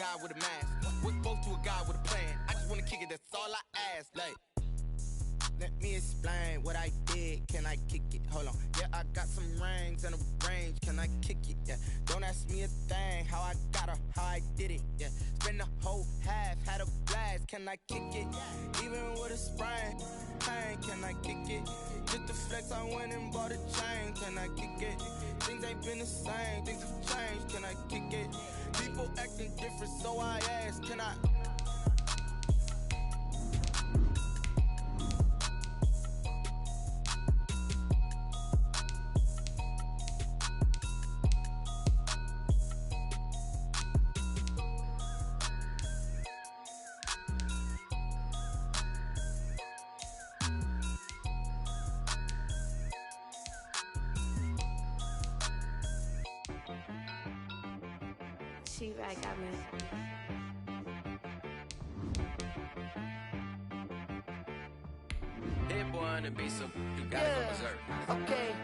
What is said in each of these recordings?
guy with a mask. We're both to a guy with a plan. I just wanna kick it, that's all I ask. Like, let me explain what I did. Can I kick it? Hold on. Yeah, I got some rings and a range. Can I kick it? Yeah. Don't ask me a thing. How I got her, how I did it. Yeah. Spend the whole half, had a blast. Can I kick it? Even with a sprain. Pain, can I kick it? Just the flex, I went and bought a chain. Can I kick it? Things ain't been the same. Things have changed. Can I kick it? People acting different, so I ask. Can I? She right, got me. Hit boy on the beat, so you gotta go berserk. Okay.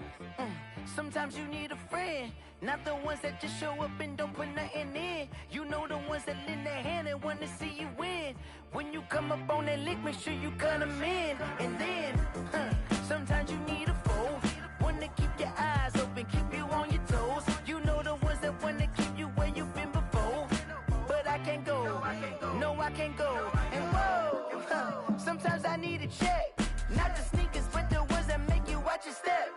Sometimes you need a friend, not the ones that just show up and don't put nothing in. You know the ones that lend their hand and want to see you win. When you come up on that lick, make sure you cut them in. And then, sometimes you need a foe, one to keep your eyes open, keep you on your toes. You know the ones that want to keep you where you've been before. But I can't go, no I can't go. And whoa, sometimes I need a check. Not the sneakers, but the ones that make you watch your step.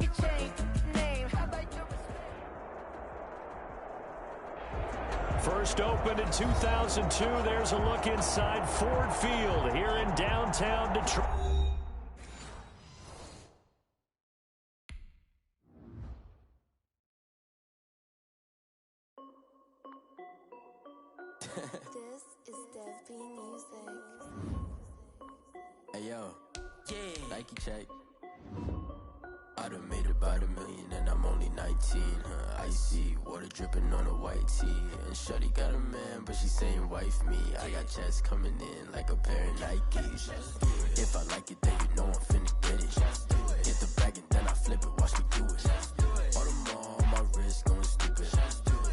Your chain, name, how about your respect? First opened in 2002. There's a look inside Ford Field here in downtown Detroit. This is Dev B Music. Hey yo, yeah, Nike check. I done made about $1 million and I'm only 19. Icy water dripping on a white tee. And shorty got a man, but she saying wife me. I got checks coming in like a pair of Nikes. If I like it, then you know I'm finna get it. Get the bag and then I flip it, watch me do it. All them on my wrist going stupid.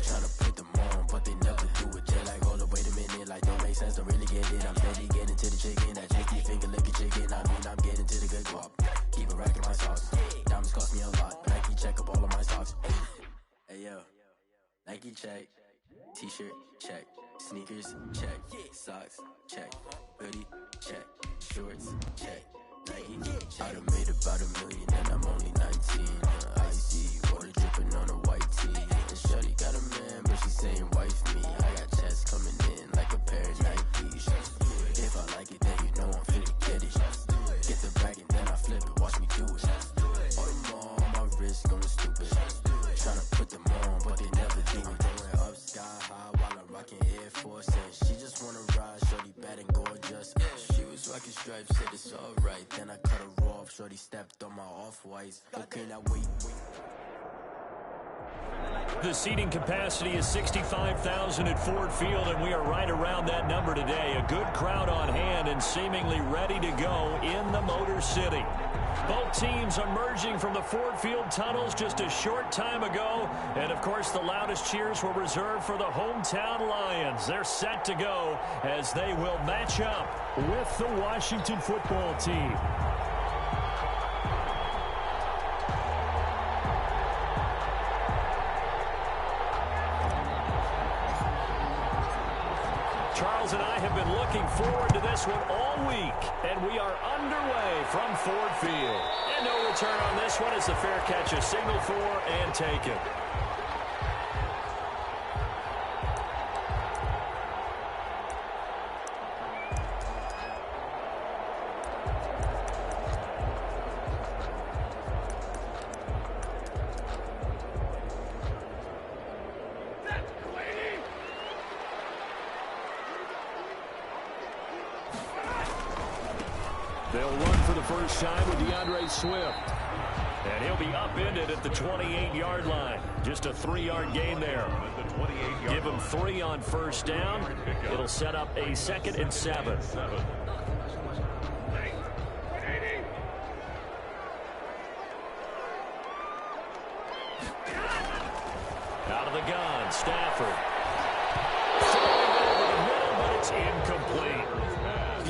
Tryna put them on, but they never do it. They like, hold up, wait a minute, like don't make sense, don't really get it. I'm steady getting to the chicken, that chicky finger licking chicken. I mean, I'm getting to the good guap. Keep it racking my socks. Diamonds cost me a lot. Nike check up all of my socks. Hey yo, Nike check. T-shirt check. Sneakers check. Socks check. Hoodie check. Shorts check. Nike check. I done made about $1 million and I'm only 19. Icy water dripping on a white tee. And shorty got a man, but she saying wife me. I got checks coming in like a pair of Nikes. If I like it, then you know I'm finna get it. Get the bag and then I flip it, watch me do it. All them on my wrist going stupid. Tryna put them on, but they never do it. Going up sky high while I'm rocking Air Force. And she just wanna ride, shorty bad and gorgeous. She was rocking stripes, said it's alright. Then I cut her off, shorty stepped on my off-whites. Okay, now wait. The seating capacity is 65,000 at Ford Field, and we are right around that number today. A good crowd on hand and seemingly ready to go in the Motor City. Both teams emerging from the Ford Field tunnels just a short time ago. And, of course, the loudest cheers were reserved for the hometown Lions. They're set to go as they will match up with the Washington football team. Charles and I have been looking forward to this one all week, and we are underway from Ford Field. And no return on this one as the fair catch is signaled for and taken. They'll run for the first time with DeAndre Swift. And he'll be upended at the 28-yard line. Just a 3-yard gain there. Give him 3 on first down. It'll set up a 2nd and 7. Out of the gun, Stafford.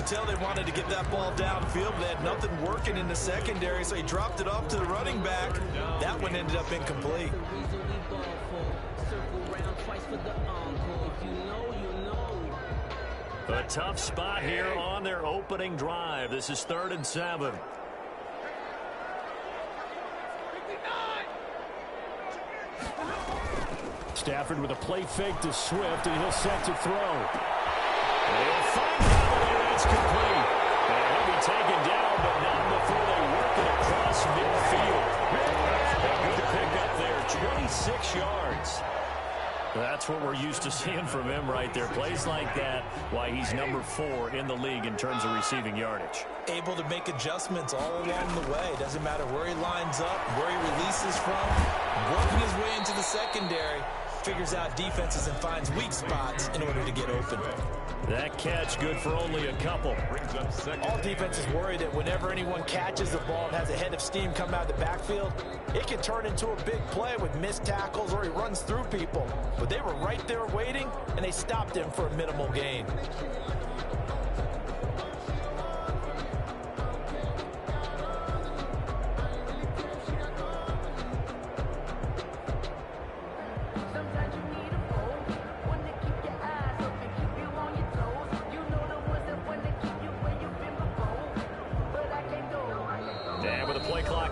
could tell they wanted to get that ball downfield, but they had nothing working in the secondary, so he dropped it off to the running back. That one ended up incomplete. A tough spot here on their opening drive. This is 3rd and 7. Stafford with a play fake to Swift, and he'll set to throw. And he'll find Galloway. That's complete. And he'll be taken down, but not before they work it across midfield. A good pickup there, 26 yards. That's what we're used to seeing from him right there. Plays like that, why he's number 4 in the league in terms of receiving yardage. Able to make adjustments all along the way. Doesn't matter where he lines up, where he releases from. Working his way into the secondary. Figures out defenses and finds weak spots in order to get open. That catch good for only a couple. All defenses worry that whenever anyone catches the ball and has a head of steam come out of the backfield, it can turn into a big play with missed tackles or he runs through people. But they were right there waiting, and they stopped him for a minimal gain.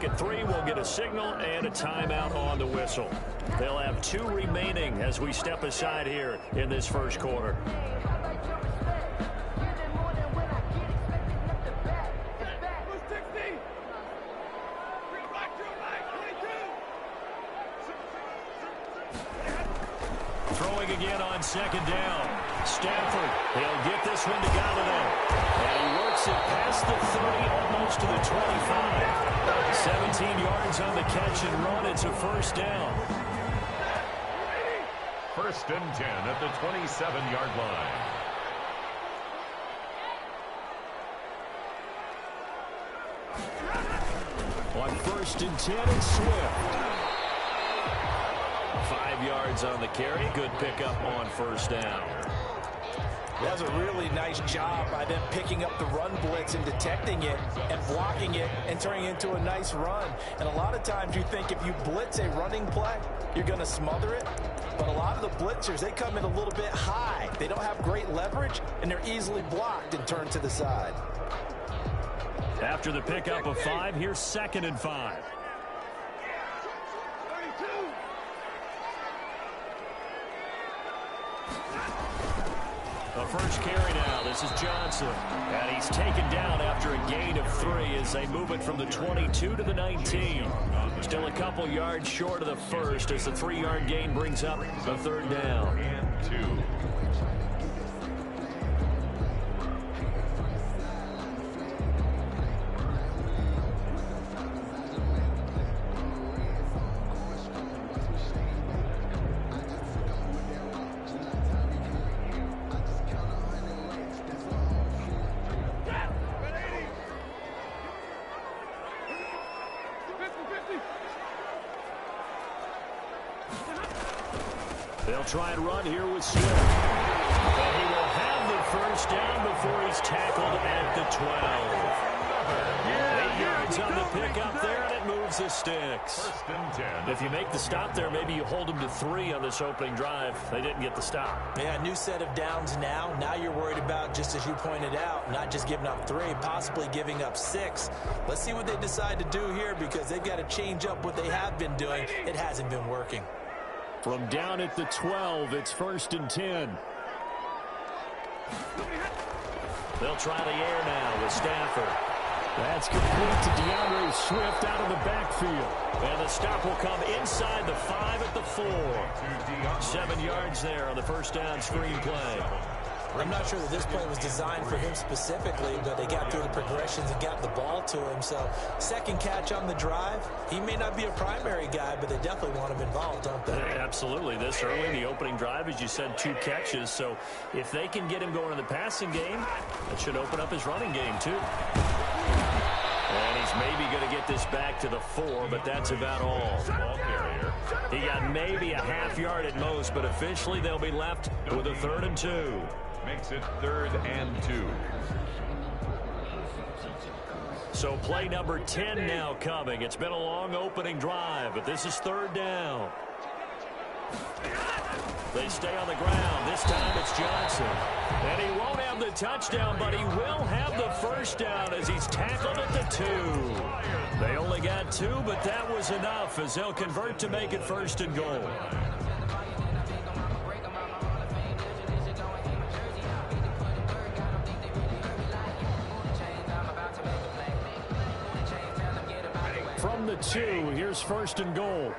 At 3, we'll get a signal and a timeout on the whistle. They'll have 2 remaining as we step aside here in this first quarter. Throwing again on 2nd down. Stafford, he'll get this one to Galladay. And he works it past the 30, almost to the 25. 17 yards on the catch and run. It's a 1st down. 1st and 10 at the 27-yard line. On 1st and 10, it's Swift. 5 yards on the carry. Good pickup on 1st down. That was a really nice job by them picking up the run blitz and detecting it and blocking it and turning it into a nice run. And a lot of times you think if you blitz a running play, you're going to smother it. But a lot of the blitzers, they come in a little bit high. They don't have great leverage, and they're easily blocked and turned to the side. After the pickup of 5, here's 2nd and 5. The first carry now. This is Johnson. And he's taken down after a gain of 3 as they move it from the 22 to the 19. Still a couple yards short of the first as the 3-yard gain brings up the 3rd down. And 2. They'll try and run here with Swift. And he will have the 1st down before he's tackled at the 12. 8 yards on the pickup there, and it moves the sticks. 1st and 10. If you make the stop there, maybe you hold them to 3 on this opening drive. They didn't get the stop. Yeah, new set of downs now. Now you're worried about, just as you pointed out, not just giving up 3, possibly giving up 6. Let's see what they decide to do here because they've got to change up what they have been doing. It hasn't been working. From down at the 12, it's 1st and 10. They'll try the air now with Stafford. That's complete to DeAndre Swift out of the backfield. And the stop will come inside the 5 at the 4. 7 yards there on the 1st down screen play. I'm not sure that this play was designed for him specifically, but they got through the progressions and got the ball to him. So, 2nd catch on the drive. He may not be a primary guy, but they definitely want him involved, don't they? Absolutely. This early in the opening drive, as you said, 2 catches. So, if they can get him going in the passing game, that should open up his running game, too. And he's maybe going to get this back to the 4, but that's about all. Ball carrier. He got maybe a half yard at most, but officially they'll be left with a 3rd and 2. Makes it 3rd and 2. So play number 10 now coming. It's been a long opening drive, but this is 3rd down. They stay on the ground. This time it's Johnson. And he won't have the touchdown, but he will have the first down as he's tackled at the 2. They only got 2, but that was enough as they'll convert to make it 1st and goal. From the 2, here's 1st and goal.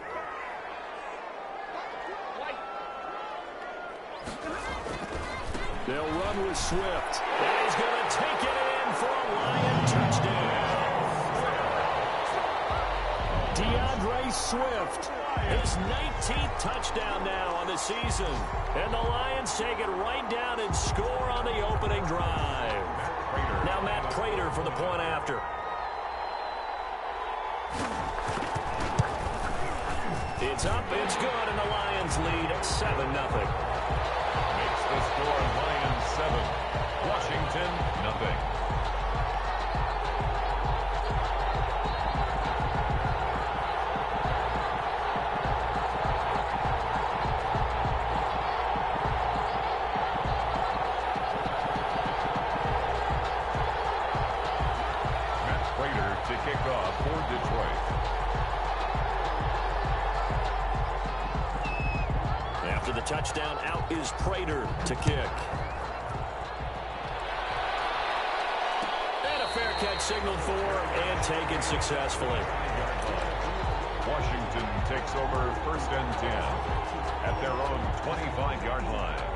They'll run with Swift. And he's going to take it in for a Lion touchdown. DeAndre Swift, his 19th touchdown now on the season. And the Lions take it right down and score on the opening drive. Now Matt Prater for the point after. It's up, it's good, and the Lions lead at 7-0. Makes the score Lions 7, Washington 0. Matt Prater to kick off for Detroit. After the touchdown, out is Prater to kick. And a fair catch signaled for and taken successfully. Washington takes over 1st and 10 at their own 25-yard line.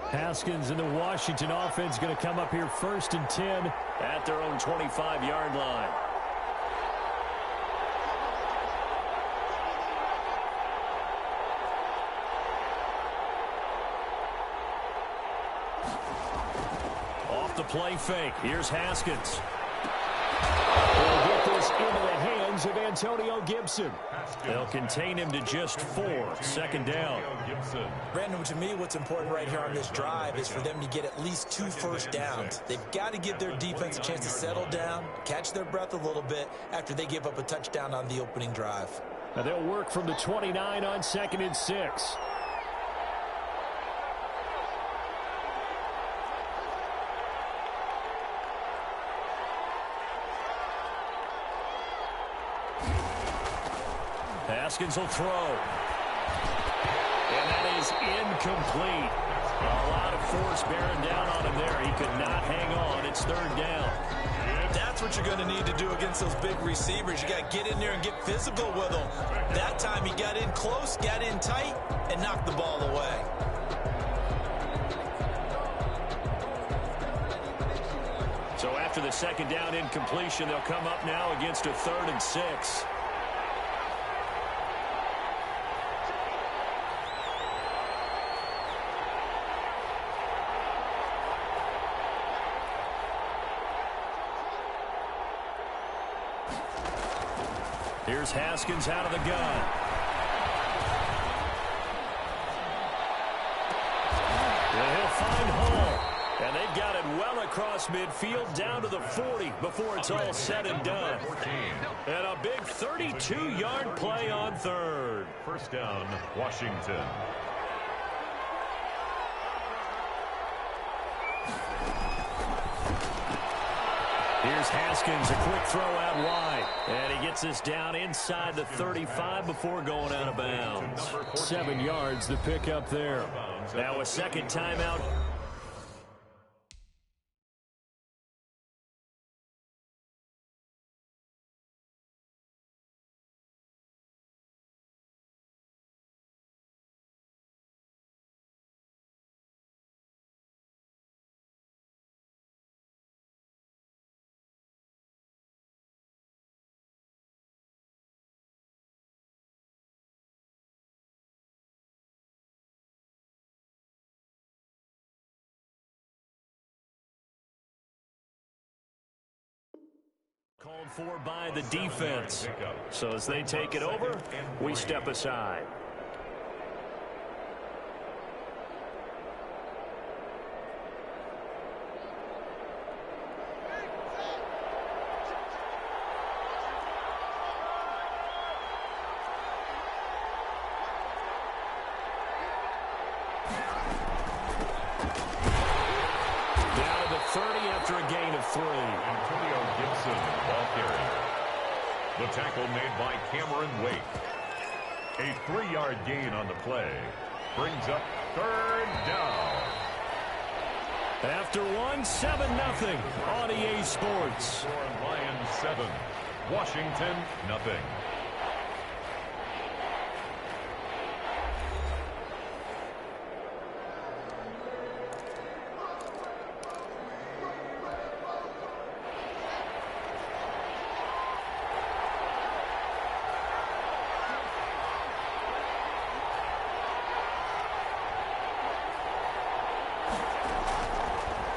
Haskins and the Washington offense going to come up here 1st and 10 at their own 25-yard line. Off the play fake. Here's Haskins. They'll get this into the hands of Antonio Gibson. They'll contain him to just 4. 2nd down. Brandon, to me, what's important right here on this drive is for them to get at least 2 first downs. They've got to give their defense a chance to settle down, catch their breath a little bit after they give up a touchdown on the opening drive. Now they'll work from the 29 on 2nd and 6. Haskins will throw. And that is incomplete. A lot of force bearing down on him there. He could not hang on. It's 3rd down. That's what you're going to need to do against those big receivers. You got to get in there and get physical with them. That time he got in close, got in tight, and knocked the ball away. So after the 2nd down incompletion, they'll come up now against a 3rd and 6. Here's Haskins out of the gun. And he'll find Hall. And they've got it well across midfield down to the 40 before it's all said and done. And a big 32-yard play on 3rd. 1st down, Washington. Here's Haskins, a quick throw out wide. And he gets this down inside the 35 before going out of bounds. 7 yards the pick up there. Now a 2nd timeout. Called for by the defense. So as they take it over, we step aside. Now to 30 after a gain of 3. Antonio Gibson, ball carrier. The tackle made by Cameron Wake. A 3-yard gain on the play. Brings up 3rd down. After 7-0 on EA Sports. Lions 7, Washington nothing.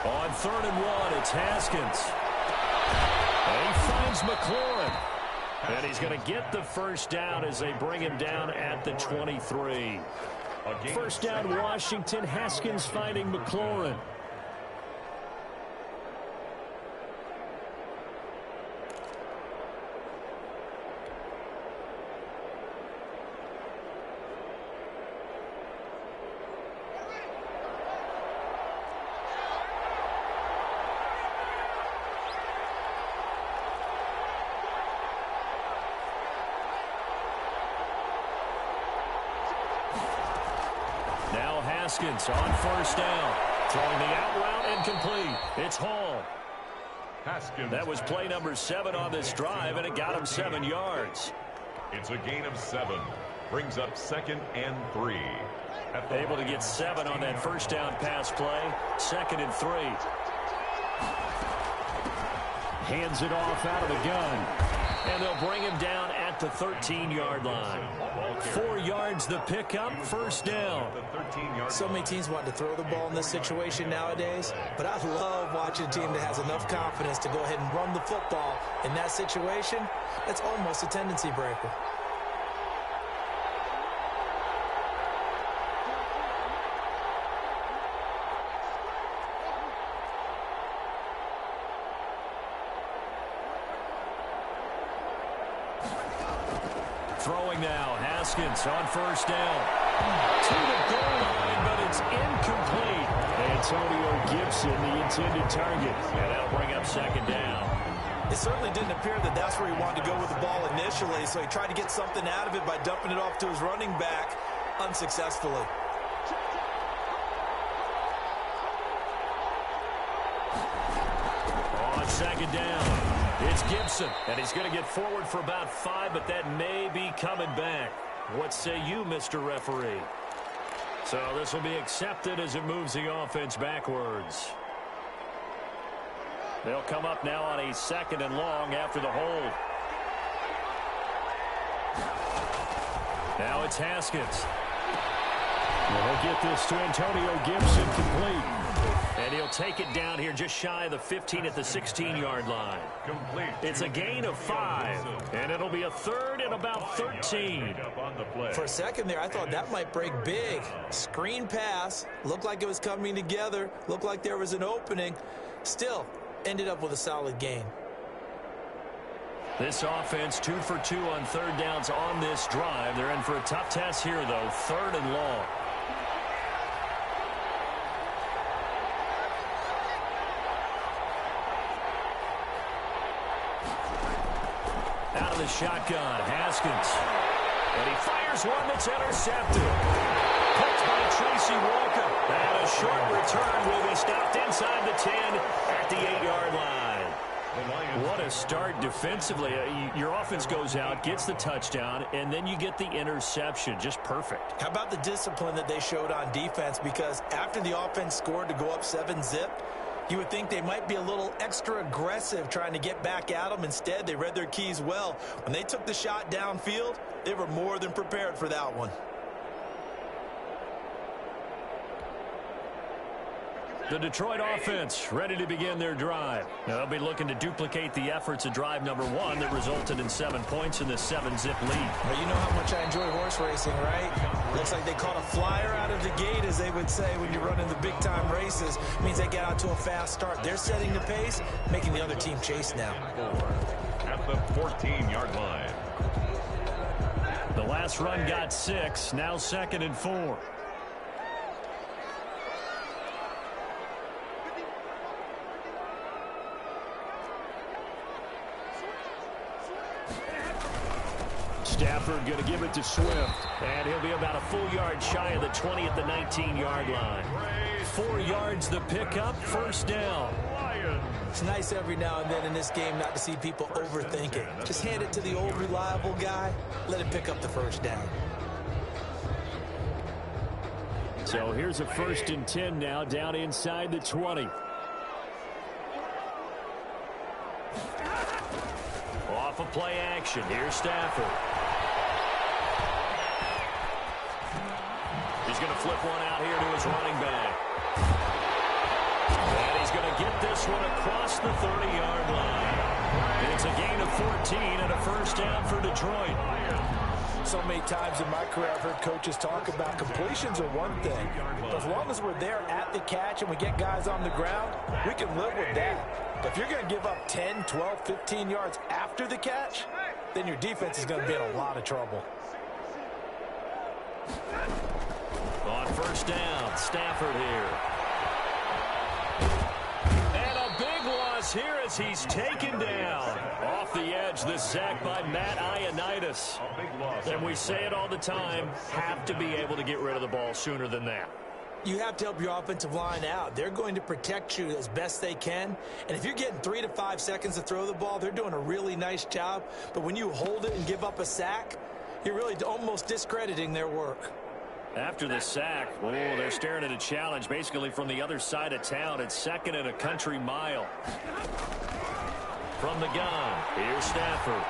On 3rd and 1, it's Haskins. And he finds McLaurin. And he's going to get the first down as they bring him down at the 23. First down, Washington. Haskins finding McLaurin. Now Haskins on first down. Throwing the out route incomplete. It's Hall. Haskins. That was play number 7 on this drive, and it got him 7 yards. It's a gain of 7. Brings up 2nd and 3. Able to get 7 on that first down pass play. 2nd and 3. Hands it off out of the gun. And they'll bring him down at the 13-yard line. 4 yards the pickup, first down. So many teams want to throw the ball in this situation nowadays, but I love watching a team that has enough confidence to go ahead and run the football in that situation. That's almost a tendency breaker. Throwing now, Haskins on first down. To the goal line, but it's incomplete. Antonio Gibson, the intended target. And that'll bring up 2nd down. It certainly didn't appear that that's where he wanted to go with the ball initially, so he tried to get something out of it by dumping it off to his running back unsuccessfully. On 2nd down, it's Gibson, and he's going to get forward for about 5, but that may be coming back. What say you, Mr. Referee? So this will be accepted as it moves the offense backwards. They'll come up now on a 2nd and long after the hold. Now it's Haskins. We'll get this to Antonio Gibson complete. And he'll take it down here just shy of the 15 at the 16-yard line. Complete. It's a gain of 5, and it'll be a 3rd and about 13. For a second there, I thought that might break big. Screen pass, looked like it was coming together, looked like there was an opening. Still, ended up with a solid gain. This offense 2 for 2 on 3rd downs on this drive. They're in for a tough test here, though, 3rd and long. Out of the shotgun, Haskins. And he fires one that's intercepted. Picked by Tracy Walker. And a short return will be stopped inside the 10 at the 8-yard line. What a start defensively. Your offense goes out, gets the touchdown, and then you get the interception. Just perfect. How about the discipline that they showed on defense? Because after the offense scored to go up 7-zip, you would think they might be a little extra aggressive trying to get back at them. Instead, they read their keys well. When they took the shot downfield, they were more than prepared for that one. The Detroit offense ready to begin their drive. Now they'll be looking to duplicate the efforts of drive number 1 that resulted in 7 points in this 7-zip lead. Well, you know how much I enjoy horse racing, right? Looks like they caught a flyer out of the gate, as they would say when you're running the big-time races. It means they get out to a fast start. They're setting the pace, making the other team chase now. At the 14-yard line. The last run got 6, now 2nd and 4. Stafford going to give it to Swift, and he'll be about a full yard shy of the 20 at the 19-yard line. 4 yards the pickup, first down. It's nice every now and then in this game not to see people overthink it. Just hand it to the old reliable guy, let him pick up the first down. So here's a 1st and 10 now, down inside the 20. Off of play action, here's Stafford. He's going to flip one out here to his running back. And he's going to get this one across the 30-yard line. And it's a gain of 14 and a first down for Detroit. So many times in my career I've heard coaches talk about completions are one thing. But as long as we're there at the catch and we get guys on the ground, we can live with that. But if you're going to give up 10, 12, 15 yards after the catch, then your defense is going to be in a lot of trouble. On first down, Stafford here. And a big loss here as he's taken down. Off the edge, this sack by Matt Ioannidis. And we say it all the time, have to be able to get rid of the ball sooner than that. You have to help your offensive line out. They're going to protect you as best they can. And if you're getting 3 to 5 seconds to throw the ball, they're doing a really nice job. But when you hold it and give up a sack, you're really almost discrediting their work. After the sack, oh, they're staring at a challenge basically from the other side of town. It's 2nd and a country mile. From the gun, here's Stafford.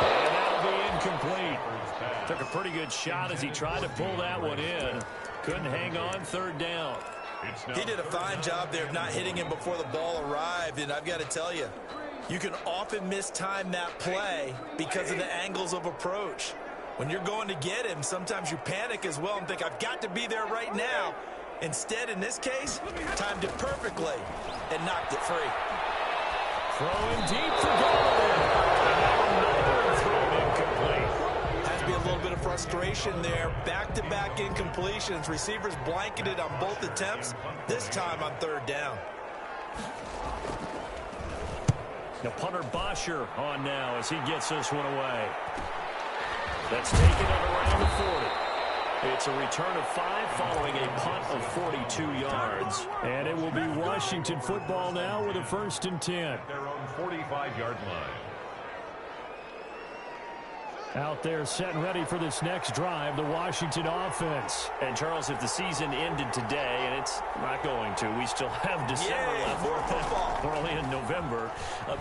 And that'll be incomplete. Took a pretty good shot as he tried to pull that one in. Couldn't hang on, 3rd down. He did a fine job there of not hitting him before the ball arrived, and I've got to tell you, you can often mistime that play because of the angles of approach. When you're going to get him, sometimes you panic as well and think, I've got to be there right now. Instead, in this case, timed it perfectly and knocked it free. Throwing deep for Gridiron. Throw incomplete. Has to be a little bit of frustration there. Back-to-back incompletions. Receivers blanketed on both attempts, this time on 3rd down. Now punter Bosher on now as he gets this one away. That's taken at around the 40. It's a return of 5 following a punt of 42 yards. And it will be Washington football now with a 1st and 10. Their own 45-yard line. Out there set and ready for this next drive, the Washington offense. And Charles, if the season ended today, and it's not going to, we still have December left. We're only in November,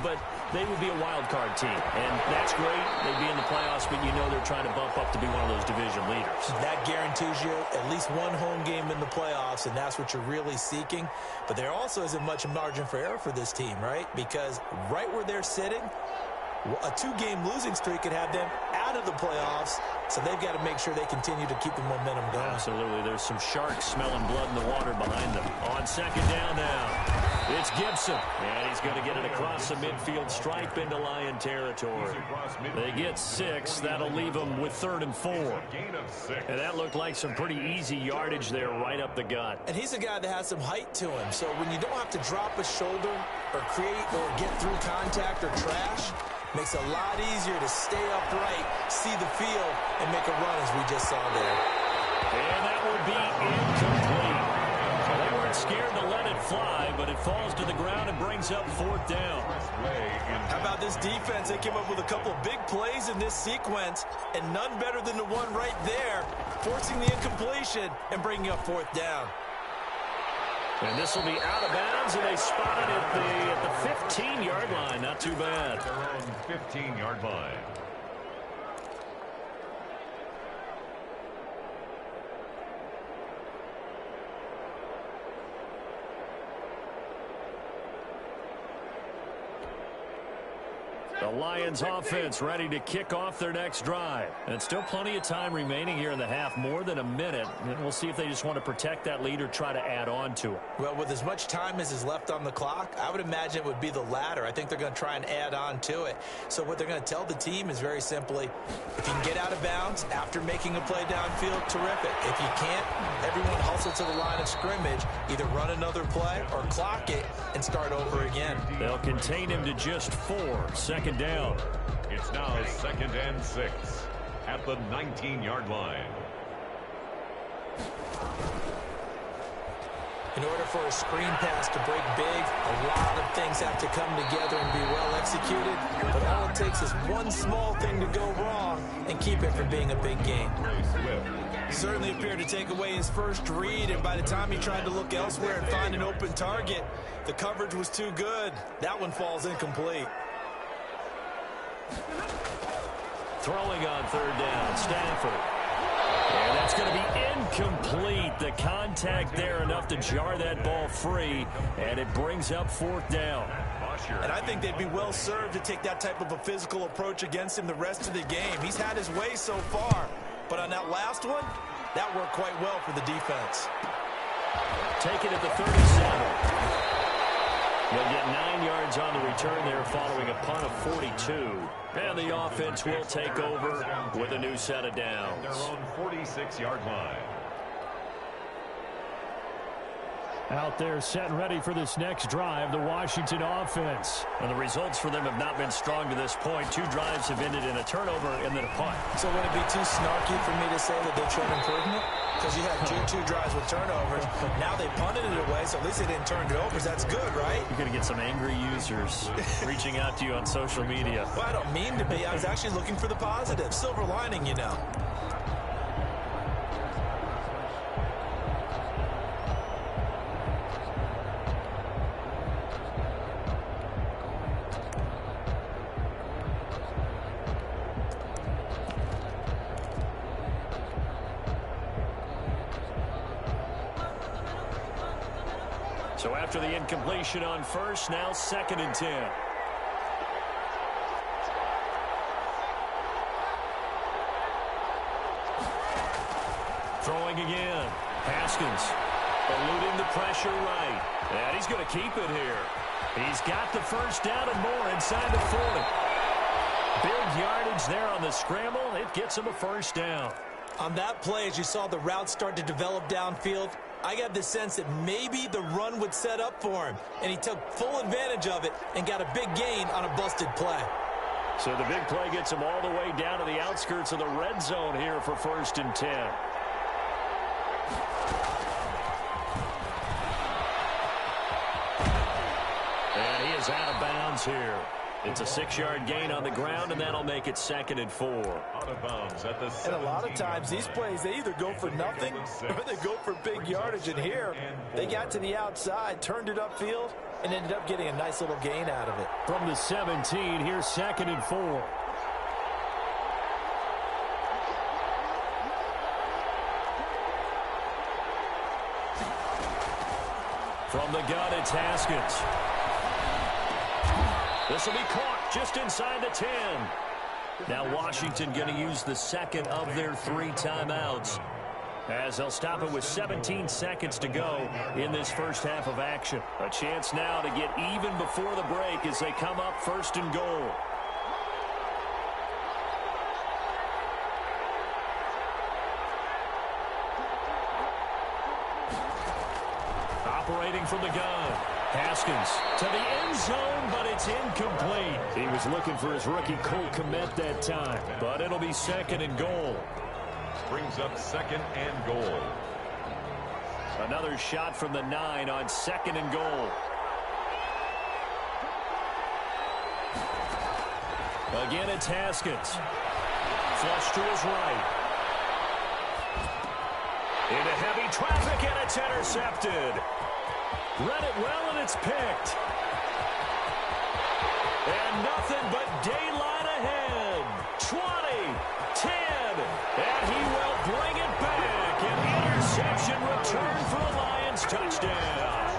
but they would be a wild card team. And that's great. They'd be in the playoffs, but you know they're trying to bump up to be one of those division leaders. That guarantees you at least one home game in the playoffs, and that's what you're really seeking. But there also isn't much margin for error for this team, right? Because right where they're sitting, a 2-game losing streak could have them out of the playoffs, so they've got to make sure they continue to keep the momentum going. Absolutely. There's some sharks smelling blood in the water behind them. On 2nd down now, it's Gibson, and he's going to get it across the midfield stripe into Lion territory. They get 6. That'll leave them with 3rd and 4. And that looked like some pretty easy yardage there right up the gut. And he's a guy that has some height to him, so when you don't have to drop a shoulder or create or get through contact or trash, makes it a lot easier to stay upright, see the field, and make a run as we just saw there. And that will be incomplete. They weren't scared to let it fly, but it falls to the ground and brings up 4th down. How about this defense? They came up with a couple of big plays in this sequence, and none better than the one right there, forcing the incompletion and bringing up 4th down. And this will be out of bounds, and they spot it at the 15-yard line. Not too bad. Their own 15-yard line. The Lions offense ready to kick off their next drive. And still plenty of time remaining here in the half, more than a minute. And we'll see if they just want to protect that lead or try to add on to it. Well, with as much time as is left on the clock, I would imagine it would be the latter. I think they're going to try and add on to it. So what they're going to tell the team is very simply, if you can get out of bounds after making a play downfield, terrific. If you can't, everyone hustle to the line of scrimmage, either run another play or clock it and start over again. They'll contain him to just 4. Second down. It's now 2nd and 6 at the 19-yard line. In order for a screen pass to break big, a lot of things have to come together and be well executed. But all it takes is one small thing to go wrong and keep it from being a big game. Certainly appeared to take away his first read, and by the time he tried to look elsewhere and find an open target, the coverage was too good. That one falls incomplete. Throwing on 3rd down, Stafford. And that's going to be incomplete. The contact there enough to jar that ball free, and it brings up 4th down. And I think they'd be well served to take that type of a physical approach against him the rest of the game. He's had his way so far, but on that last one, that worked quite well for the defense. Take it at the 37. They'll get 9 yards on the return there following a punt of 42. And the offense will take over with a new set of downs. Their own 46-yard line. Out there set and ready for this next drive, the Washington offense. And the results for them have not been strong to this point. 2 drives have ended in a turnover and then a punt. So would it be too snarky for me to say that they've shown improvement? Because you had two drives with turnovers. Now they punted it away, so at least they didn't turn it over. That's good, right? You're going to get some angry users reaching out to you on social media. Well, I don't mean to be. I was actually looking for the positive. Silver lining, you know. So after the incompletion on first, now 2nd and 10. Throwing again. Haskins eluding the pressure right. And he's going to keep it here. He's got the first down and more inside the 40. Big yardage there on the scramble. It gets him a first down. On that play, as you saw the route start to develop downfield, I got the sense that maybe the run would set up for him, and he took full advantage of it and got a big gain on a busted play. So the big play gets him all the way down to the outskirts of the red zone here for 1st and 10. And he is out of bounds here. It's a 6-yard gain on the ground, and that'll make it 2nd and 4. Out of bounds at the 17. And a lot of times these plays, they either go for nothing or they go for big yardage. And here, they got to the outside, turned it upfield, and ended up getting a nice little gain out of it. From the 17, here's 2nd and 4. From the gun, it's Haskins. This will be caught just inside the 10. Now Washington going to use the 2nd of their 3 timeouts, as they'll stop it with 17 seconds to go in this first half of action. A chance now to get even before the break as they come up 1st and goal. Operating from the gun. Haskins to the end zone, but it's incomplete. He was looking for his rookie Cole Kmet that time, but it'll be 2nd and goal. Brings up 2nd and goal. Another shot from the 9 on 2nd and goal. Again, it's Haskins. Flush to his right. Into heavy traffic, and it's intercepted. Read it well, and it's picked. And nothing but daylight ahead. 20, 10, and he will bring it back. An interception return for a Lions touchdown.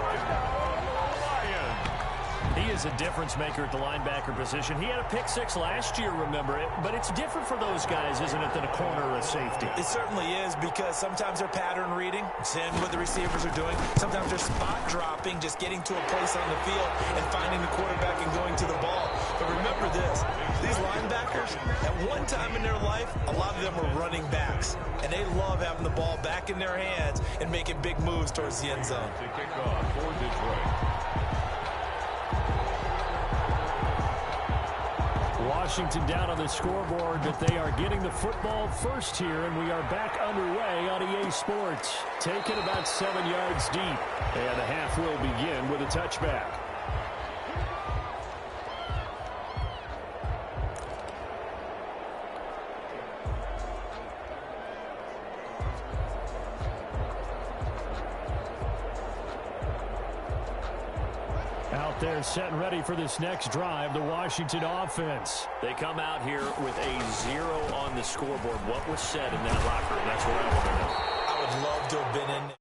Lions. He is a difference maker at the linebacker position. He had a pick six last year, remember it, but it's different for those guys, isn't it, than a corner or a safety? It certainly is, because sometimes they're pattern reading, seeing what the receivers are doing. Sometimes they're spot dropping, just getting to a place on the field and finding the quarterback and going to the ball. But remember this, these linebackers, at one time in their life, a lot of them were running backs, and they love having the ball back in their hands and making big moves towards the end zone. To kick off for Detroit. Washington down on the scoreboard, but they are getting the football first here, and we are back underway on EA Sports. Taken about 7 yards deep, and the half will begin with a touchback. Out there set and ready for this next drive, the Washington offense. They come out here with a 0 on the scoreboard. What was said in that locker room? That's what I want to know. I would love to have been in.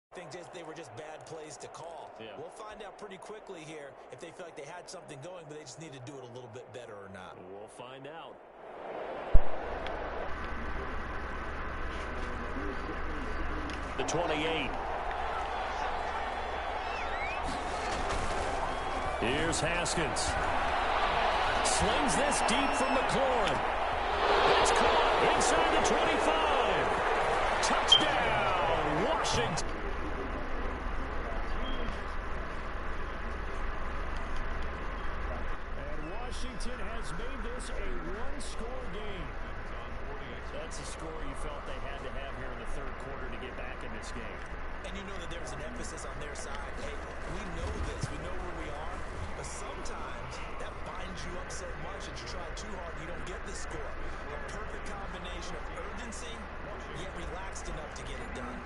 I think they were just bad plays to call. Yeah. We'll find out pretty quickly here if they feel like they had something going, but they just need to do it a little bit better or not. We'll find out. The 28. Here's Haskins. Slings this deep from McLaurin. It's caught inside the 25. Touchdown, Washington. Washington has made this a one-score game. That's a score you felt they had to have here in the third quarter to get back in this game. And you know that there's an emphasis on their side. Hey, we know this. We know where we are. But sometimes that binds you up so much that you try too hard and you don't get the score. A perfect combination of urgency, yet relaxed enough to get it done.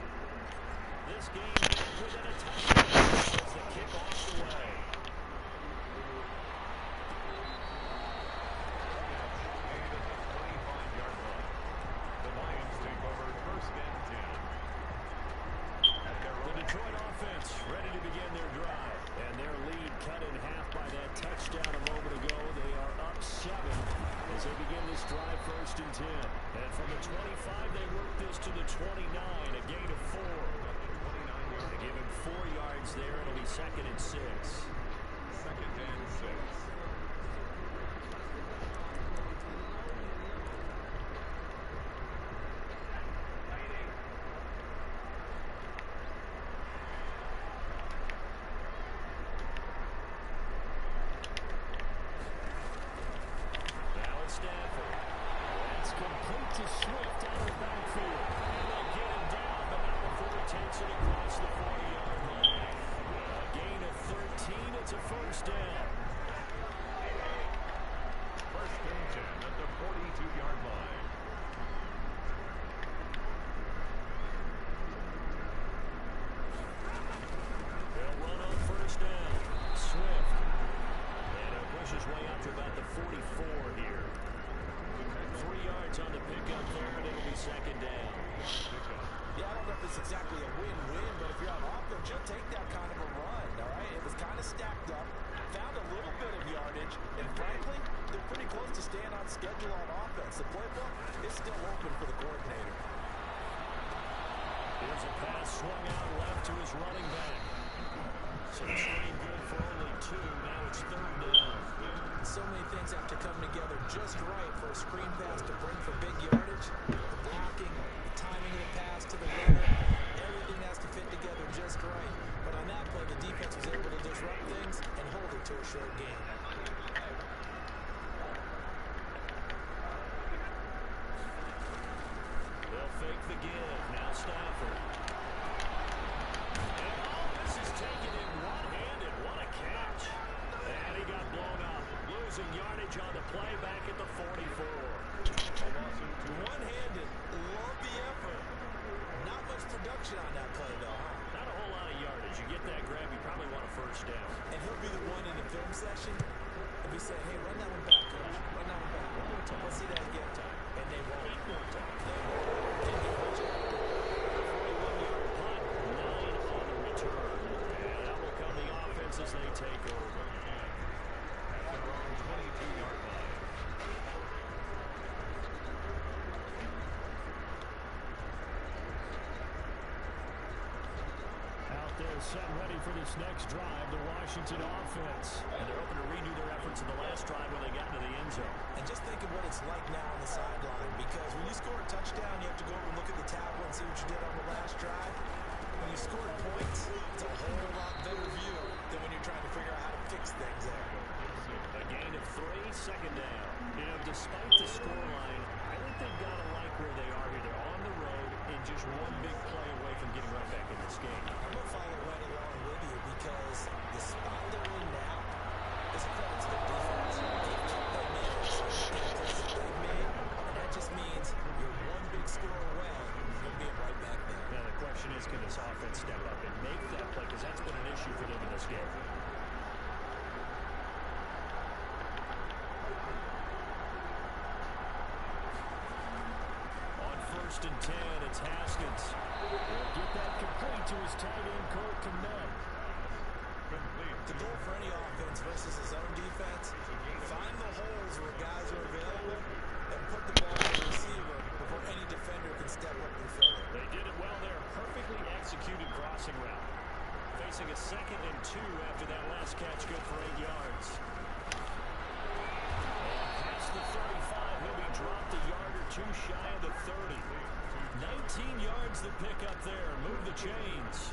This game within a touchdown as the kick off the way. Detroit offense ready to begin their drive. And their lead cut in half by that touchdown a moment ago. They are up 7 as they begin this drive 1st and 10. And from the 25, they work this to the 29, a gain of 4. They give him 4 yards there. It'll be 2nd and 6. 2nd and 6. To Swift out of the backfield. And they'll get him down, but not before he takes it across the 40-yard line. A gain of 13. It's a 1st down. 1st and 10 at the 42-yard line. They'll run on 1st down. Swift. And he'll push his way up to about the 44 here. 3 yards on the pickup there, and it'll be 2nd down. Yeah, I don't know if it's exactly a win-win, but if you're on offense, you'll take that kind of a run, all right? It was kind of stacked up, found a little bit of yardage, and frankly, they're pretty close to staying on schedule on offense. The playbook is still open for the coordinator. Here's a pass swung out left to his running back. So the screen good for only 2. Now it's 3rd down. So many things have to come together just right for a screen pass to bring for big yardage. The blocking, the timing of the pass to the runner, everything has to fit together just right. But on that play, the defense was able to disrupt things and hold it to a short game. They'll fake the give. Now Stafford. And this is taken in one-handed. What a catch. And he got blown up. Losing yardage on the play back at the 44. One-handed. Love the effort. Not much production on that play, though, huh? Not a whole lot of yardage. You get that grab, you probably want a 1st down. And he'll be the one in the film film session, if we say, hey, run that one back, coach. Run that one back. One more time. Let's see that again. And they won't. One more time. They won't. Didn't get much out of it. 41-yard punt. 9 on the return. And that will come the offense as they take over. At their own 22-yard line. Out there set ready for this next drive, the Washington offense. And they're hoping to redo their efforts in the last drive when they got into the end zone. And just think of what it's like now on the sideline, because when you score a touchdown, you have to go over and look at the tablet and see what you did on the last drive. When you scored points, it's a whole lot better view than when you're trying to figure out how to fix things there. A gain of 3, second down. You know, despite the scoreline, I think they've got to like where they are here. They're on the road and just one big play away from getting right back in this game. I'm going to follow right along with you because the spot they're in now is a credit to their defense. They've kept their minutes in the plays that they've made, and that just means you're one big score away from being right back there. Now the question is, can this offense step up and make that play? Because that's been an issue for them in this game. On 1st and 10, it's Haskins. He'll get that complete to his tight end, Cole Kmet. The goal for any offense versus his own defense, find the holes where guys are available and put the ball to the receiver before any defender can step up and fill it. They did it well there. Perfectly executed crossing route. Facing a 2nd and 2 after that last catch, good for 8 yards. And past the 35, he'll be dropped a yard or 2 shy of the 30. 19 yards to pick up there. Move the chains.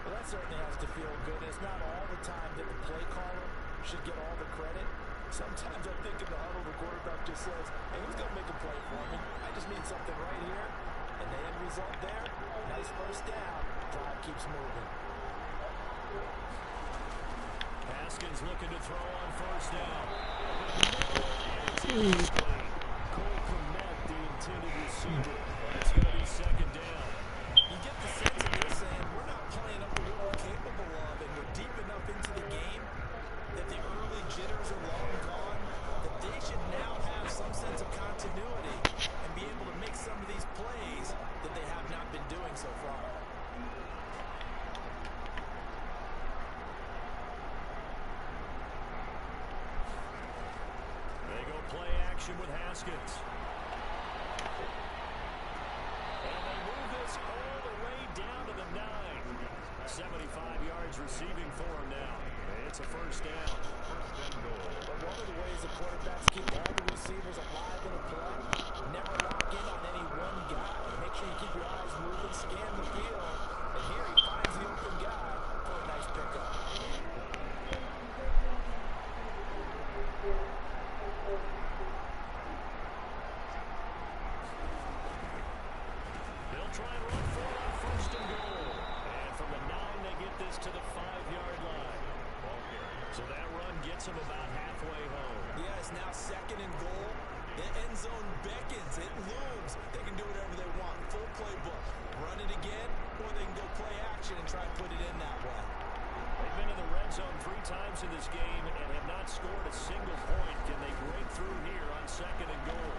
Well, that certainly has to feel good. It's not all the time that the play caller should get all the credit. Sometimes I think in the huddle, the quarterback just says, hey, who's going to make a play for me? I just need something right here. And the end result there, nice first down. Drive keeps moving. Haskins looking to throw on 1st down. Cole Kmet, the intended receiver. It's going to be 2nd down. You get the sense of this saying, we're not playing up to what we're capable of, and we're deep enough into the game that the early jitters are long gone, that they should now have some sense of continuity and be able to make some of these plays that they have not been doing so far. They go play action with Haskins. And they move this all the way down to the 9. 75 yards receiving for him now. It's a 1st down. But one of the ways the quarterbacks keep all the receivers alive in a play, never lock in on any one guy. Make sure you keep your eyes moving, scan the field. And here he finds the open guy for a nice pickup. They'll try and run for it on 1st and goal. And from the 9, they get this to the 5-yard line. So that run gets them about halfway home. Yeah, it's now 2nd and goal. The end zone beckons. It looms. They can do whatever they want. Full playbook. Run it again, or they can go play action and try and put it in that way. They've been in the red zone 3 times in this game and have not scored a single point. Can they break through here on 2nd and goal?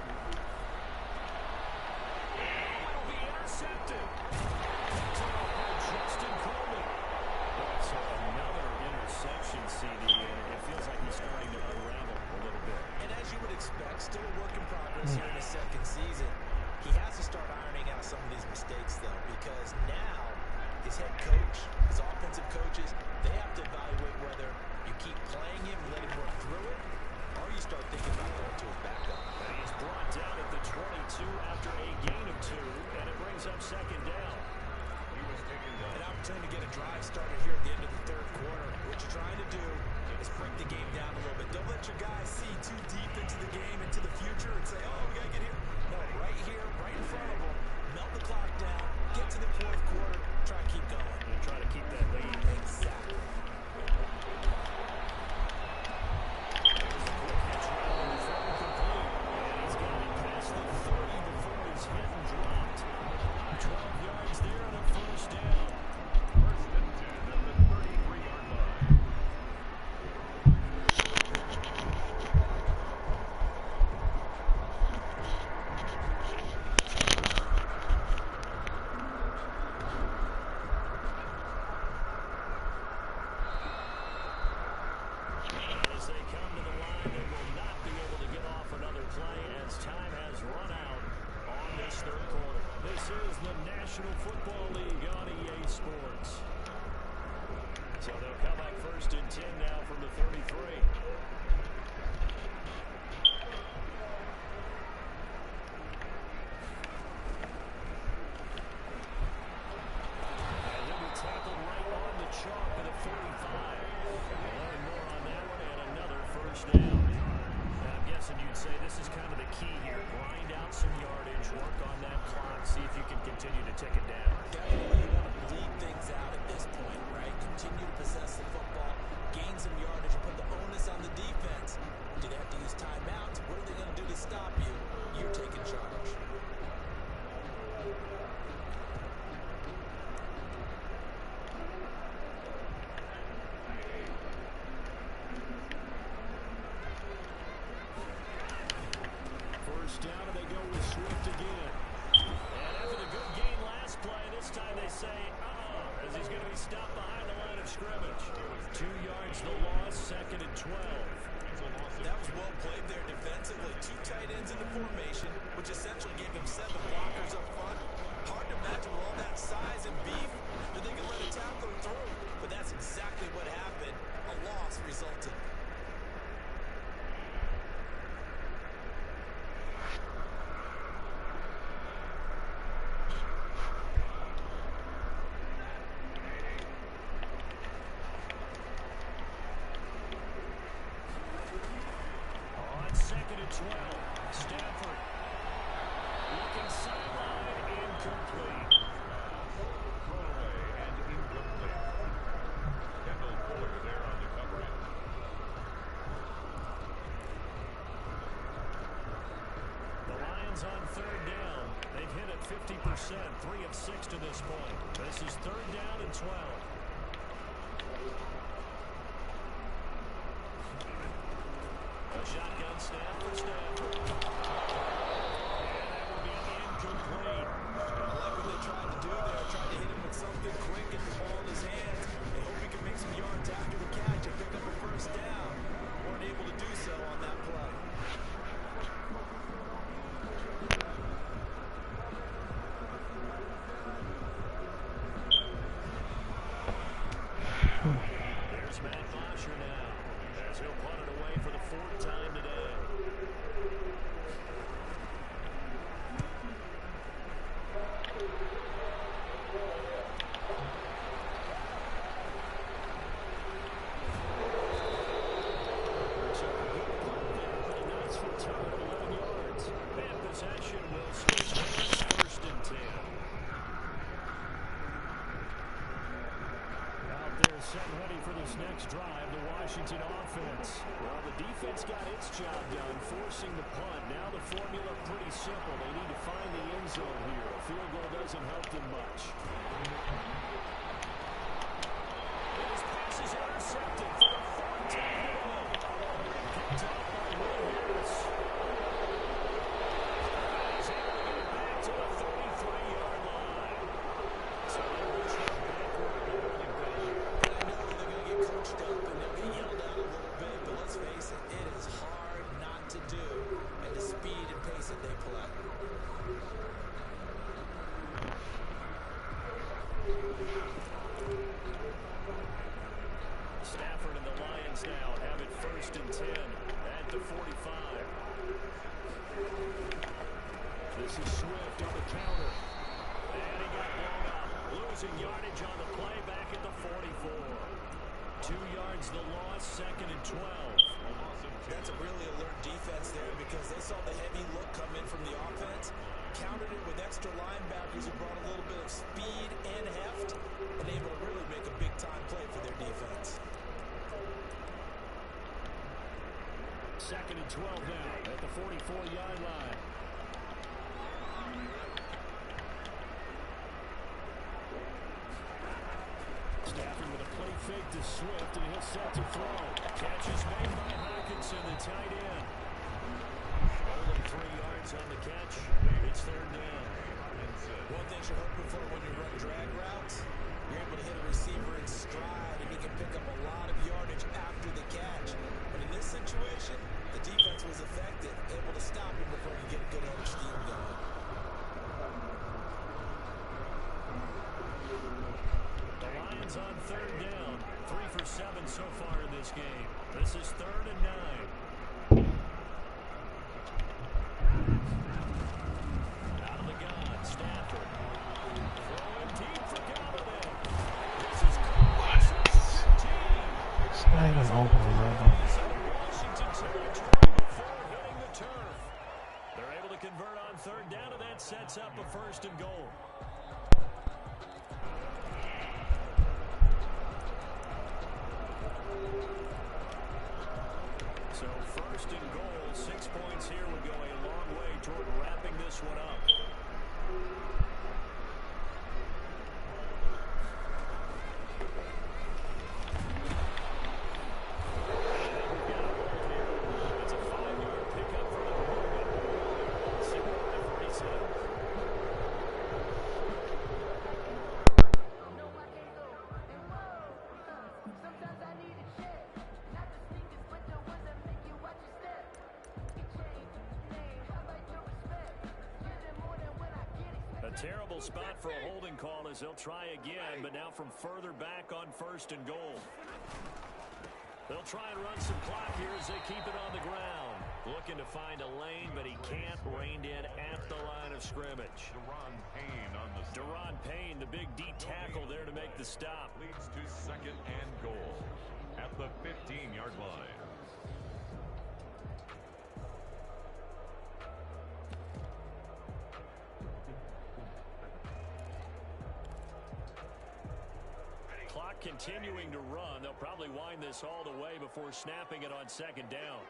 Will be intercepted. Justin Coleman. So another interception, CD, and it feels like he's starting to unravel a little bit. And as you would expect, still a work in progress here in his 2nd season. He has to start ironing out some of these mistakes, though, because now his head coach, his offensive coaches, they have to evaluate whether you keep playing him, let him work through it, or you start thinking about going to his backup. And he's brought down at the 22 after a gain of 2, and it brings up 2nd down. An opportunity to get a drive started here at the end of the 3rd quarter. What you're trying to do is break the game down a little bit. Don't let your guys see too deep into the game, into the future, and say, oh, we got to get here. No, right here, right in front of them, melt the clock down, get to the 4th quarter, try to keep going. And try to keep that lead. Exactly. There's a quick catch route on the front complete. And he's got it past the 30 before he's hit and dropped. 12 yards there on a 1st down. 1st and 10 at the 33-yard line. see if you can continue to tick it down. Definitely you want to bleed things out at this point, right? Continue to possess the football, gain some yardage, and put the onus on the defense. Do they have to use timeouts? What are they going to do to stop you? You're taking charge. First down, and they go with Swift again. And after the good gain last play, this time they say, as he's going to be stopped behind the line of scrimmage. 2 yards the loss, 2nd and 12. That was well played there defensively. 2 tight ends in the formation, which essentially gave him 7 blockers up front. Hard to imagine with all that size and beef that they could let a tackler through. But that's exactly what happened. A loss resulted. On 2nd and 12, Stafford looking sideline, incomplete. Throwaway and incomplete. Kendall Fuller there on the coverage. The Lions on 3rd down. They've hit it 50%, 3 of 6 to this point. This is 3rd down and 12. A shotgun snap for Stafford. And that will be incomplete. I like what they tried to do there. Tried to hit him with something quick, get the ball in his hands. They hope he can make some yards after the catch and pick up a first down. Weren't able to do so on that play. There's Matt Bosher now, as he'll punt it away for the 4th time today. So a good punt there, but a nice return, 11 yards. Bad possession will switch hands, 1st and 10. Out there set ready for this next drive, the Washington offense. Well, the defense got its job done, forcing the punt. Now the formula pretty simple. They need to find the end zone here. A field goal doesn't help them much. His pass is intercepted for the 4th time. Picked up by Will Harris. He's able to get it back to the 33-yard line. So they're pushing backward and running back. I know they're going to get coached up and they'll get yelled at a little bit, but let's face it, it is hard not to do at the speed and pace that they play. Stafford and the Lions now have it 1st and 10 at the 45. This is Swift on the counter. And he got blown up. Losing yardage on the play back at the 44. 2 yards the loss, 2nd and 12. That's a really alert defense there because they saw the heavy look come in from the offense, countered it with extra linebackers who brought a little bit of speed and heft, and able to really make a big-time play for their defense. 2nd and 12 now at the 44-yard line. Stafford with a play fake to Swift, and he'll set to throw. Catch is made by Hawkinson, the tight end. Only 3 yards on the catch. It's 3rd down. One thing you're hoping for when you run drag routes, you're able to hit a receiver in stride, and he can pick up a lot of yardage after the catch. But in this situation, the defense was effective, able to stop him before he get a good edge scheme going. The Lions on 3rd down. 3 for 7 so far in this game. This is 3rd and 9. Out of the gun, Stafford. Throwing deep for Galladay. This is caught. It's not even open, bro. Washington territory before hitting the turf. They're able to convert on 3rd down, and that sets sets up a 1st and goal. So 1st and goal, 6 points here would go a long way toward wrapping this one up. It's a 5-yard pickup for the opponent. Let's see what the referee says. Sometimes I need a check. Not the sneakers, but the ones that make you watch your step. You change name, how about your respect? Get it more than when I get it. A terrible spot for a holding call as they'll try again, but now from further back on 1st and goal. They'll try and run some clock here as they keep it on the ground. Looking to find a lane, but he can't. Reined in at the line of scrimmage. Deron Payne on the stop. Deron Payne, the big D tackle there to make the stop. Leads to 2nd and goal at the 15-yard line. Clock continuing to run. They'll probably wind this all the way before snapping it on 2nd down.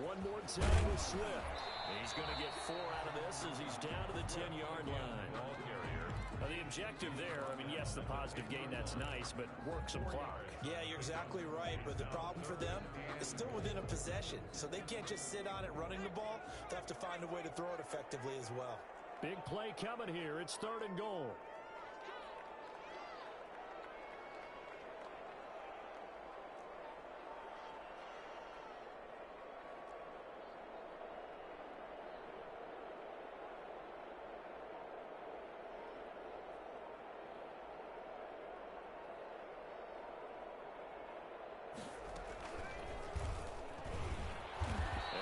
One more time with Swift. He's going to get 4 out of this as he's down to the 10-yard line. Ball carrier. Now, the objective there, I mean, yes, the positive gain, that's nice, but work some clock. Yeah, you're exactly right, but the problem for them is still within a possession, so they can't just sit on it running the ball. They have to find a way to throw it effectively as well. Big play coming here. It's 3rd and goal.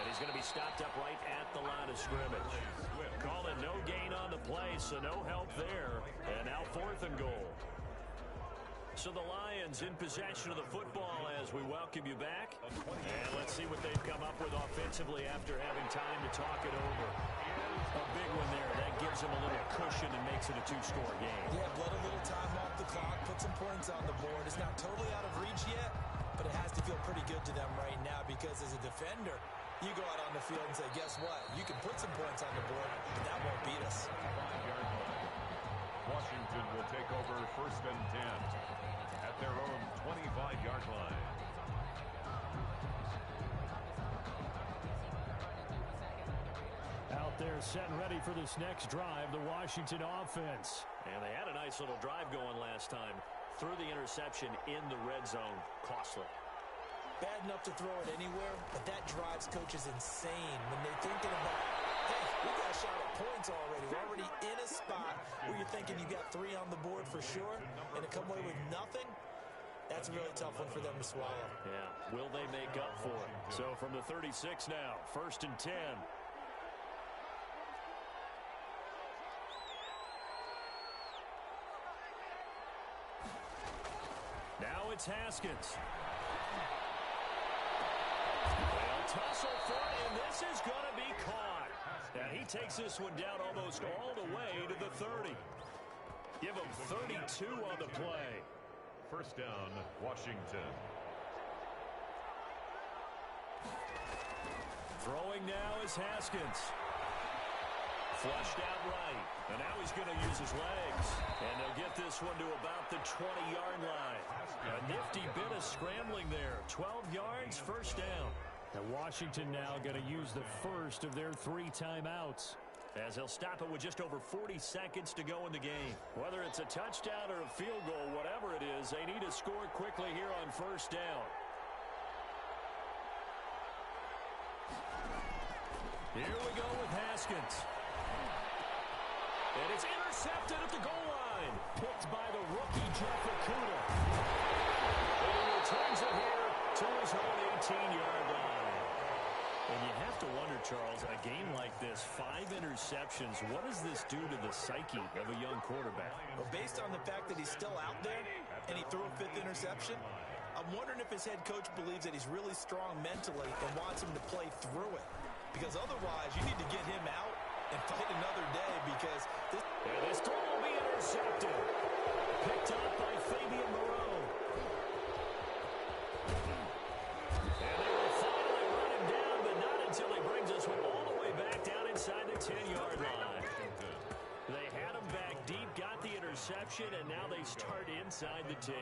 He's going to be stopped up right at the line of scrimmage. Calling no gain on the play, so no help there. And now 4th and goal. So the Lions in possession of the football as we welcome you back. And let's see what they've come up with offensively after having time to talk it over. A big one there. That gives them a little cushion and makes it a 2-score game. Yeah, let a little time off the clock, put some points on the board. It's not totally out of reach yet, but it has to feel pretty good to them right now because as a defender, you go out on the field and say, guess what? You can put some points on the board, but that won't beat us. 5-yard line. Washington will take over 1st and 10 at their own 25-yard line. Out there set and ready for this next drive, the Washington offense. And they had a nice little drive going last time. Threw the interception in the red zone. Costly. Bad enough to throw it anywhere, but that drives coaches insane when they're thinking about, hey, we got a shot at points already. We're already in a spot where you're thinking you got 3 on the board for sure, and to come away with nothing, that's a really tough one for them to swallow. Yeah, will they make up for it? So from the 36 now, 1st and 10. Now it's Haskins. They'll tussle for it, and this is going to be caught. And he takes this one down almost all the way to the 30. Give him 32 on the play. 1st down, Washington. Throwing now is Haskins. Flushed out right. And now he's going to use his legs. And they'll get this one to about the 20-yard line. A nifty bit of scrambling there. 12 yards, 1st down. And Washington now going to use the first of their 3 timeouts, as they'll stop it with just over 40 seconds to go in the game. Whether it's a touchdown or a field goal, whatever it is, they need to score quickly here on 1st down. Here we go with Haskins. And it's intercepted at the goal line. Picked by the rookie, Jeff Okudah. And he returns it here to his own 18-yard line. And you have have to wonder, Charles, a game like this, 5 interceptions, what does this do to the psyche of a young quarterback? Well, based on the fact that he's still out there and he threw a 5th interception, I'm wondering if his head coach believes that he's really strong mentally and wants him to play through it. Because otherwise, you need to get him out and fight another day because this throw will be intercepted. Picked up by Fabian Moreau. And they will finally run him down, but not until he brings us all the way back down inside the 10-yard line. They had him back deep, got the interception, and now they start inside the 10.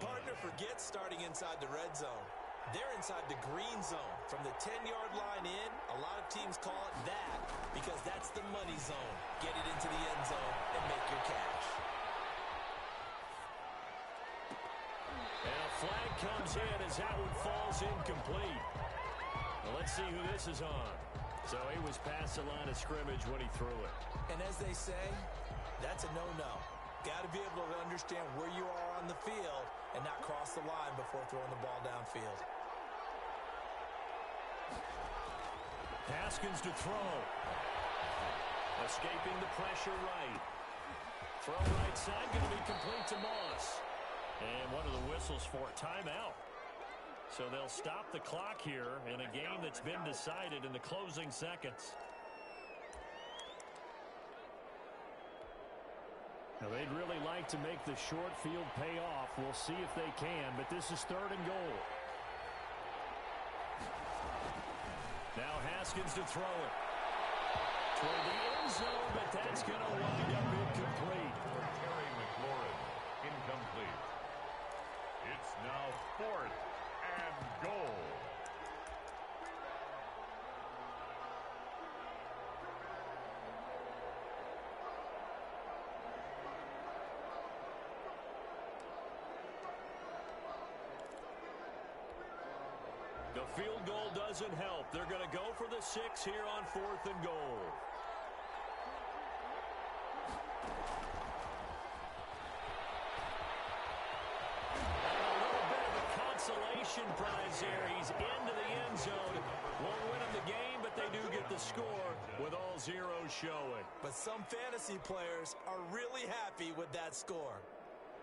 Partner forgets starting inside the red zone. They're inside the green zone. From the 10-yard line in, a lot of teams call it that because that's the money zone. Get it into the end zone and make your cash. And a flag comes in as that one falls incomplete. Well, let's see who this is on. So he was past the line of scrimmage when he threw it. And as they say, that's a no-no. Got to be able to understand where you are on the field and not cross the line before throwing the ball downfield. Haskins to throw. Escaping the pressure right. Throw right side, going to be complete to Moss. And one of the whistles for timeout. So they'll stop the clock here in a game that's been decided in the closing seconds. Now, they'd really like to make the short field pay off. We'll see if they can, but this is 3rd and goal. Now Haskins to throw it. Toward the end zone, but that's going to wind up incomplete. Terry McLaurin, incomplete. It's now 4th and goal. The field goal doesn't help. They're going to go for the 6 here on 4th and goal. A little bit of a consolation prize there. He's into the end zone. Won't win him the game, but they do get the score with all zeros showing. But some fantasy players are really happy with that score.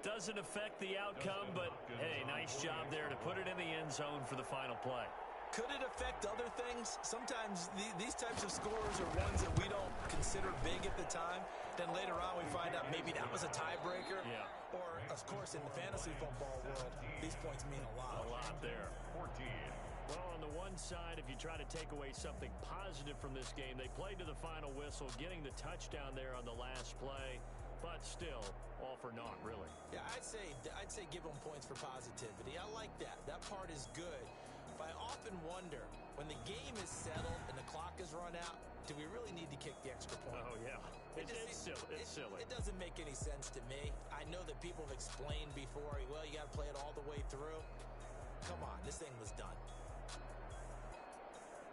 Doesn't affect the outcome, but, hey, nice job there to put it in the end zone for the final play. Could it affect other things? Sometimes these types of scores are ones that we don't consider big at the time. Then later on we find out maybe that was a tiebreaker. Yeah. Or, of course, in the fantasy football world, these points mean a lot. A lot there. 14. Well, on the one side, if you try to take away something positive from this game, they played to the final whistle, getting the touchdown there on the last play. But still, all for naught, really. Yeah, I'd say give them points for positivity. I like that. That part is good. But I often wonder, when the game is settled and the clock is run out, do we really need to kick the extra point? Oh, yeah. It's silly. It doesn't make any sense to me. I know that people have explained before, well, you got to play it all the way through. Come on, this thing was done.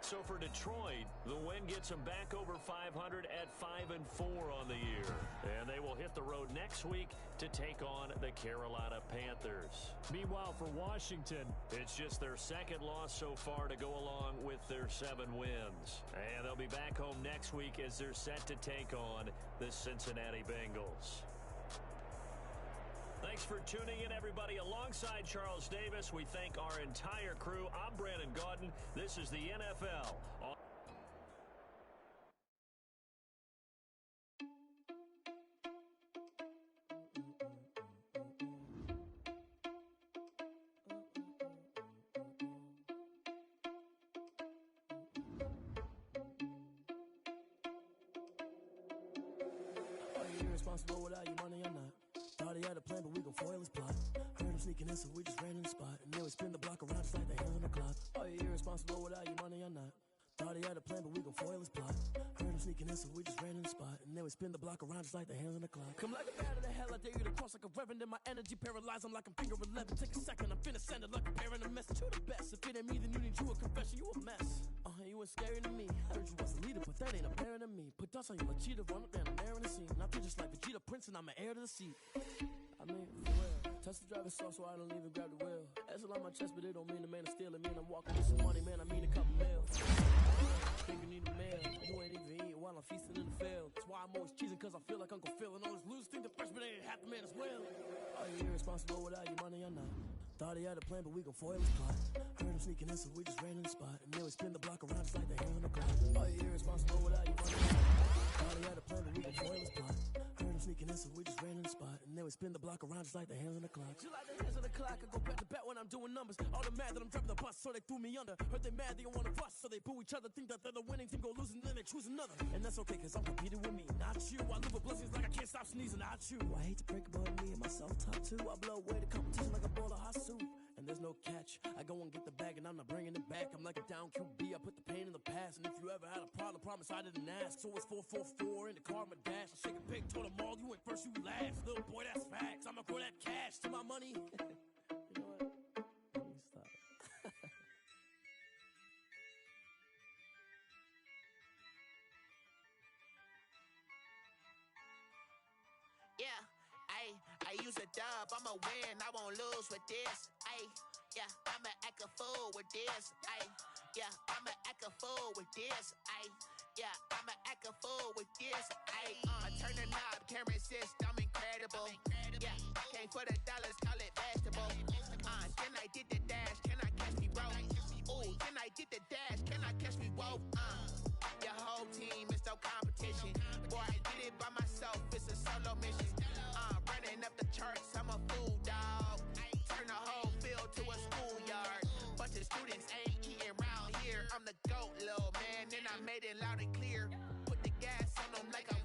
So for Detroit, the win gets them back over 500 at 5-4 on the year. And they will hit the road next week to take on the Carolina Panthers. Meanwhile, for Washington, it's just their 2nd loss so far to go along with their 7 wins. And they'll be back home next week as they're set to take on the Cincinnati Bengals. Thanks for tuning in, everybody. Alongside Charles Davis, we thank our entire crew. I'm Brandon Gaudin. This is the NFL. Are you irresponsible without your money or not? Thought he had a plan, but we gon' foil his plot. Heard him sneaking in, so we just ran in the spot. And then we spin the block around just like the hands on the clock. Are you irresponsible without your money or not? Thought he had a plan, but we gon' foil his plot. Heard him sneaking in, so we just ran in the spot. And then we spin the block around just like the hands on the clock. Come like a bat of the hell, I dare you to cross like a reverend. And my energy paralyzed, I'm like I'm finger 11. Take a second, I'm finna send it like a parent a message. You the best, if it ain't me, then you need you a confession. You a mess. You ain't scary to me. Heard you was a leader, but that ain't apparent to me. Put dust on you, a cheetah, run up, and I'm there in the scene. And I feel just like Vegeta Prince, and I'm an heir to the seat. I mean, for real. Touch the driver's soft, so I don't even grab the wheel. That's a lot on my chest, but it don't mean the man is stealing. Man, I'm walking with some money, man, I mean a couple mil. feasting in the field. That's why I'm always cheesing, cause I feel like Uncle Phil. And always lose, think the freshman ain't half the man as well. Are you irresponsible without your money or not? Thought he had a plan, but we gon' foil his plot. Heard him sneaking in, so we just ran in the spot. And then we spin the block around just like the hands on the clock. Are you irresponsible without your money or not? Thought he had a plan, but we gon' foil his plot. Heard him sneaking in, so we just ran in the spot. And then we spin the block around just like the hands on the clock. Just like the hands on the clock, I go back to back when I'm doing numbers. All the mad that I'm driving the bus, so they threw me under. Heard they mad, they don't wanna bust, so they boo each other. Think that they're the winning team, go losing, then they choose another. And that's okay, cause I'm competing with me, not you. I live with blessings like I can't stop sneezing, not you. I hate to break about me and myself top two. I blow away the competition like a bowl of hot soup. And there's no catch. I go and get the bag and I'm not bringing it back. I'm like a down QB, I put the pain in the past. And if you ever had a problem, promise I didn't ask. So it's 444 in the car, my dash. I shake a pig, told them all, you went first, you last. Little boy, that's facts. I'ma throw that cash to my money. You know what? Let me stop. Yeah, I use a dub, I'ma win, I won't lose with this. Yeah, I'ma act a fool with this. Yeah, I'ma act a fool with this. Yeah, I'ma act a fool with this. I turn the knob, can't resist, I'm incredible. Yeah, came for the dollars, call it vegetable. Then I did the dash, can I catch me roll? Ooh, then I did the dash, can I catch me roll? Your whole team is no competition. Boy, I did it by myself, it's a solo mission. Running up the charts, I'm a fool, dog. Turn the whole field to a schoolyard. Bunch of students ain't eating round here. I'm the GOAT, little man, and I made it loud and clear. Put the gas on them like I'm